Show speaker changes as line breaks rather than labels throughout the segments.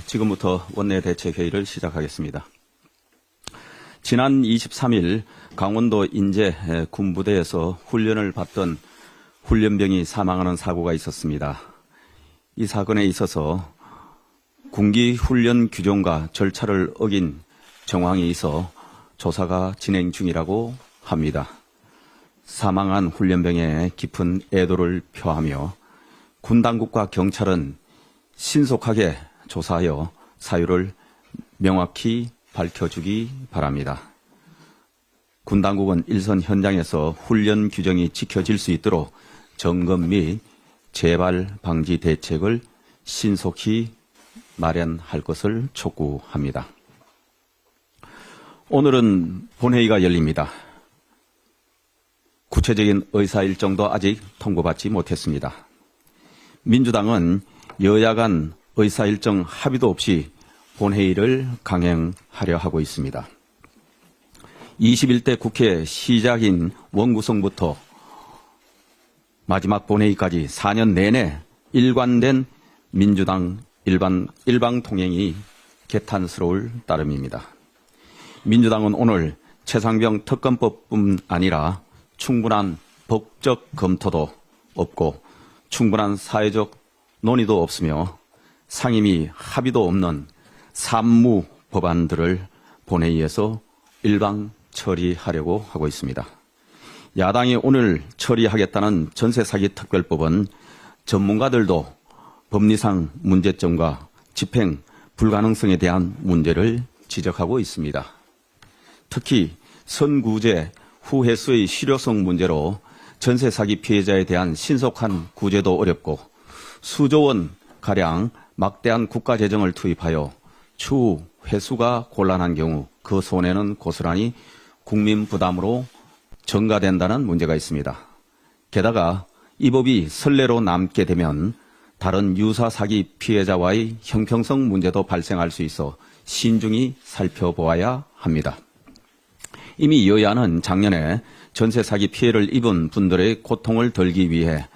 지금부터 원내대책회의를 시작하겠습니다. 지난 23일 강원도 인제 군부대에서 훈련을 받던 훈련병이 사망하는 사고가 있었습니다. 이 사건에 있어서 군기 훈련 규정과 절차를 어긴 정황이 있어 조사가 진행 중이라고 합니다. 사망한 훈련병에 깊은 애도를 표하며 군 당국과 경찰은 신속하게 조사하여 사유를 명확히 밝혀주기 바랍니다. 군 당국은 일선 현장에서 훈련 규정이 지켜질 수 있도록 점검 및 재발 방지 대책을 신속히 마련할 것을 촉구합니다. 오늘은 본회의가 열립니다. 구체적인 의사일정도 아직 통보받지 못했습니다. 민주당은 여야 간 의사일정 합의도 없이 본회의를 강행하려 하고 있습니다. 21대 국회 시작인 원구성부터 마지막 본회의까지 4년 내내 일관된 민주당 일방 통행이 개탄스러울 따름입니다. 민주당은 오늘 최상병 특검법뿐 아니라 충분한 법적 검토도 없고 충분한 사회적 논의도 없으며 상임위 합의도 없는 산무 법안들을 본회의에서 일방 처리하려고 하고 있습니다. 야당이 오늘 처리하겠다는 전세사기 특별법은 전문가들도 법리상 문제점과 집행 불가능성에 대한 문제를 지적하고 있습니다. 특히 선구제 후회수의 실효성 문제로 전세사기 피해자에 대한 신속한 구제도 어렵고 수조 원 가량 막대한 국가재정을 투입하여 추후 회수가 곤란한 경우 그 손해는 고스란히 국민 부담으로 전가된다는 문제가 있습니다. 게다가 이 법이 선례로 남게 되면 다른 유사 사기 피해자와의 형평성 문제도 발생할 수 있어 신중히 살펴보아야 합니다. 이미 여야는 작년에 전세 사기 피해를 입은 분들의 고통을 덜기 위해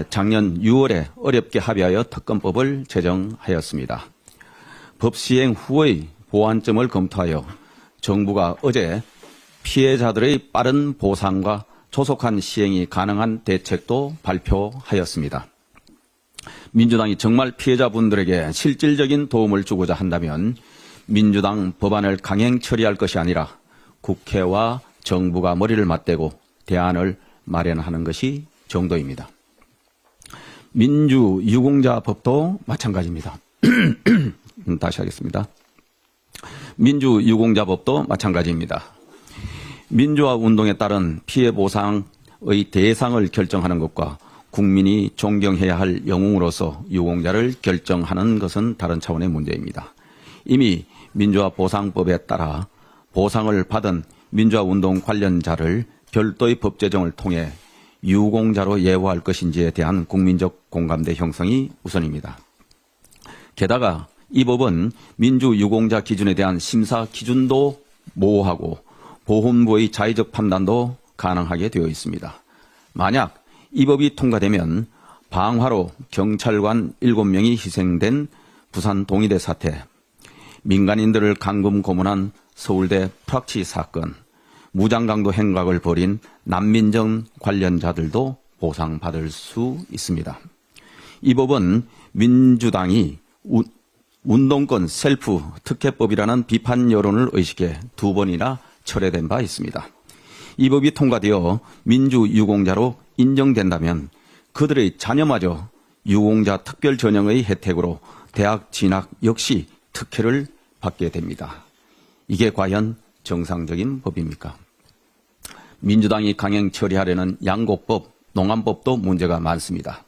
작년 6월에 어렵게 합의하여 특검법을 제정하였습니다. 법 시행 후의 보완점을 검토하여 정부가 어제 피해자들의 빠른 보상과 조속한 시행이 가능한 대책도 발표하였습니다. 민주당이 정말 피해자분들에게 실질적인 도움을 주고자 한다면 민주당 법안을 강행 처리할 것이 아니라 국회와 정부가 머리를 맞대고 대안을 마련하는 것이 정도입니다. 민주유공자법도 마찬가지입니다. 다시 하겠습니다. 민주유공자법도 마찬가지입니다. 민주화 운동에 따른 피해 보상의 대상을 결정하는 것과 국민이 존경해야 할 영웅으로서 유공자를 결정하는 것은 다른 차원의 문제입니다. 이미 민주화 보상법에 따라 보상을 받은 민주화 운동 관련자를 별도의 법 제정을 통해 유공자로 예우할 것인지에 대한 국민적 공감대 형성이 우선입니다. 게다가 이 법은 민주유공자 기준에 대한 심사 기준도 모호하고 보훈부의 자의적 판단도 가능하게 되어 있습니다. 만약 이 법이 통과되면 방화로 경찰관 7명이 희생된 부산 동의대 사태, 민간인들을 감금 고문한 서울대 프락치 사건, 무장강도 행각을 벌인 난민정 관련자들도 보상받을 수 있습니다. 이 법은 민주당이 운동권 셀프 특혜법이라는 비판 여론을 의식해 2번이나 철회된 바 있습니다. 이 법이 통과되어 민주유공자로 인정된다면 그들의 자녀마저 유공자 특별 전형의 혜택으로 대학 진학 역시 특혜를 받게 됩니다. 이게 과연 정상적인 법입니까? 민주당이 강행 처리하려는 양곡법, 농안법도 문제가 많습니다.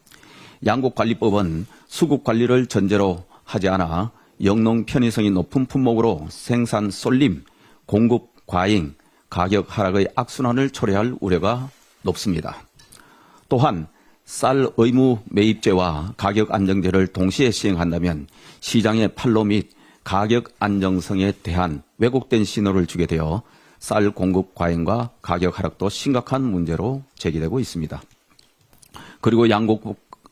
양곡관리법은 수국관리를 전제로 하지 않아 영농 편의성이 높은 품목으로 생산 쏠림, 공급 과잉, 가격 하락의 악순환을 초래할 우려가 높습니다. 또한 쌀 의무 매입제와 가격 안정제를 동시에 시행한다면 시장의 판로 및 가격 안정성에 대한 왜곡된 신호를 주게 되어 쌀 공급 과잉과 가격 하락도 심각한 문제로 제기되고 있습니다. 그리고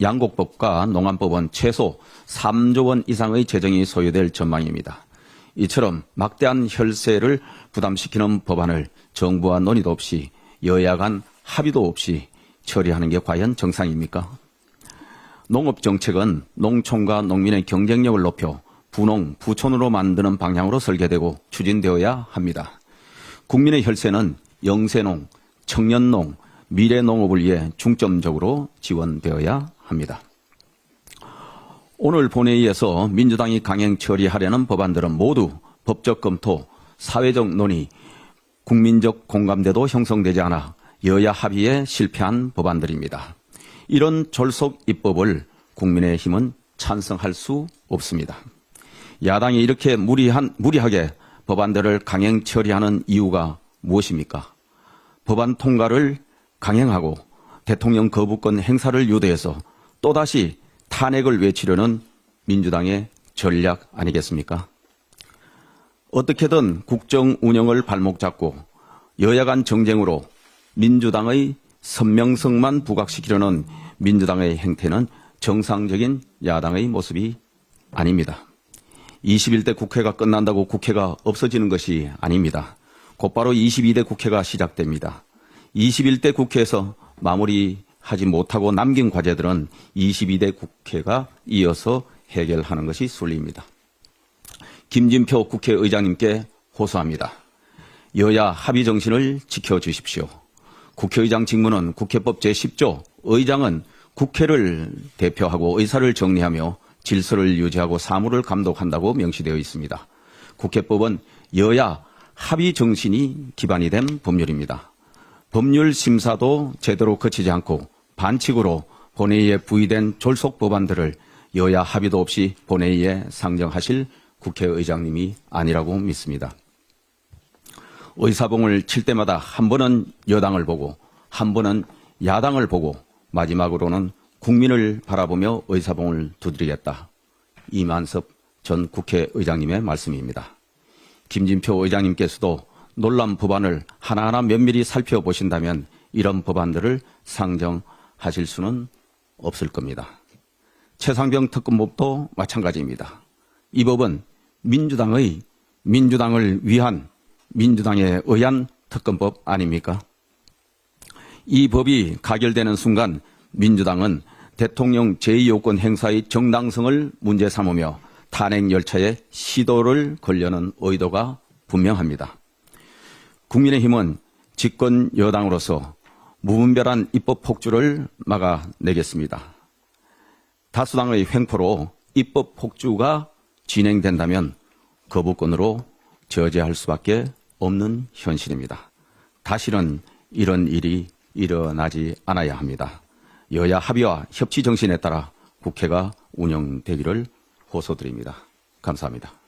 양곡법과 농안법은 최소 3조 원 이상의 재정이 소요될 전망입니다. 이처럼 막대한 혈세를 부담시키는 법안을 정부와 논의도 없이 여야 간 합의도 없이 처리하는 게 과연 정상입니까? 농업정책은 농촌과 농민의 경쟁력을 높여 부농, 부촌으로 만드는 방향으로 설계되고 추진되어야 합니다. 국민의 혈세는 영세농, 청년농, 미래농업을 위해 중점적으로 지원되어야 합니다. 오늘 본회의에서 민주당이 강행 처리하려는 법안들은 모두 법적 검토, 사회적 논의, 국민적 공감대도 형성되지 않아 여야 합의에 실패한 법안들입니다. 이런 졸속 입법을 국민의힘은 찬성할 수 없습니다. 야당이 이렇게 무리하게 법안들을 강행 처리하는 이유가 무엇입니까? 법안 통과를 강행하고 대통령 거부권 행사를 유도해서 또다시 탄핵을 외치려는 민주당의 전략 아니겠습니까? 어떻게든 국정 운영을 발목 잡고 여야 간 정쟁으로 민주당의 선명성만 부각시키려는 민주당의 행태는 정상적인 야당의 모습이 아닙니다. 21대 국회가 끝난다고 국회가 없어지는 것이 아닙니다. 곧바로 22대 국회가 시작됩니다. 21대 국회에서 마무리하지 못하고 남긴 과제들은 22대 국회가 이어서 해결하는 것이 순리입니다. 김진표 국회의장님께 호소합니다. 여야 합의 정신을 지켜주십시오. 국회의장 직무는 국회법 제10조 의장은 국회를 대표하고 의사를 정리하며 질서를 유지하고 사무를 감독한다고 명시되어 있습니다. 국회법은 여야 합의 정신이 기반이 된 법률입니다. 법률 심사도 제대로 거치지 않고 반칙으로 본회의에 부의된 졸속 법안들을 여야 합의도 없이 본회의에 상정하실 국회의장님이 아니라고 믿습니다. 의사봉을 칠 때마다 한 번은 여당을 보고 한 번은 야당을 보고 마지막으로는 국민을 바라보며 의사봉을 두드리겠다. 이만섭 전 국회의장님의 말씀입니다. 김진표 의장님께서도 논란 법안을 하나하나 면밀히 살펴보신다면 이런 법안들을 상정하실 수는 없을 겁니다. 최상병 특검법도 마찬가지입니다. 이 법은 민주당을 위한 민주당에 의한 특검법 아닙니까? 이 법이 가결되는 순간 민주당은 대통령 제2요건 행사의 정당성을 문제 삼으며 탄핵 열차에 시도를 걸려는 의도가 분명합니다. 국민의힘은 집권 여당으로서 무분별한 입법 폭주를 막아내겠습니다. 다수당의 횡포로 입법 폭주가 진행된다면 거부권으로 저지할 수밖에 없는 현실입니다. 다시는 이런 일이 일어나지 않아야 합니다. 여야 합의와 협치 정신에 따라 국회가 운영되기를 호소드립니다. 감사합니다.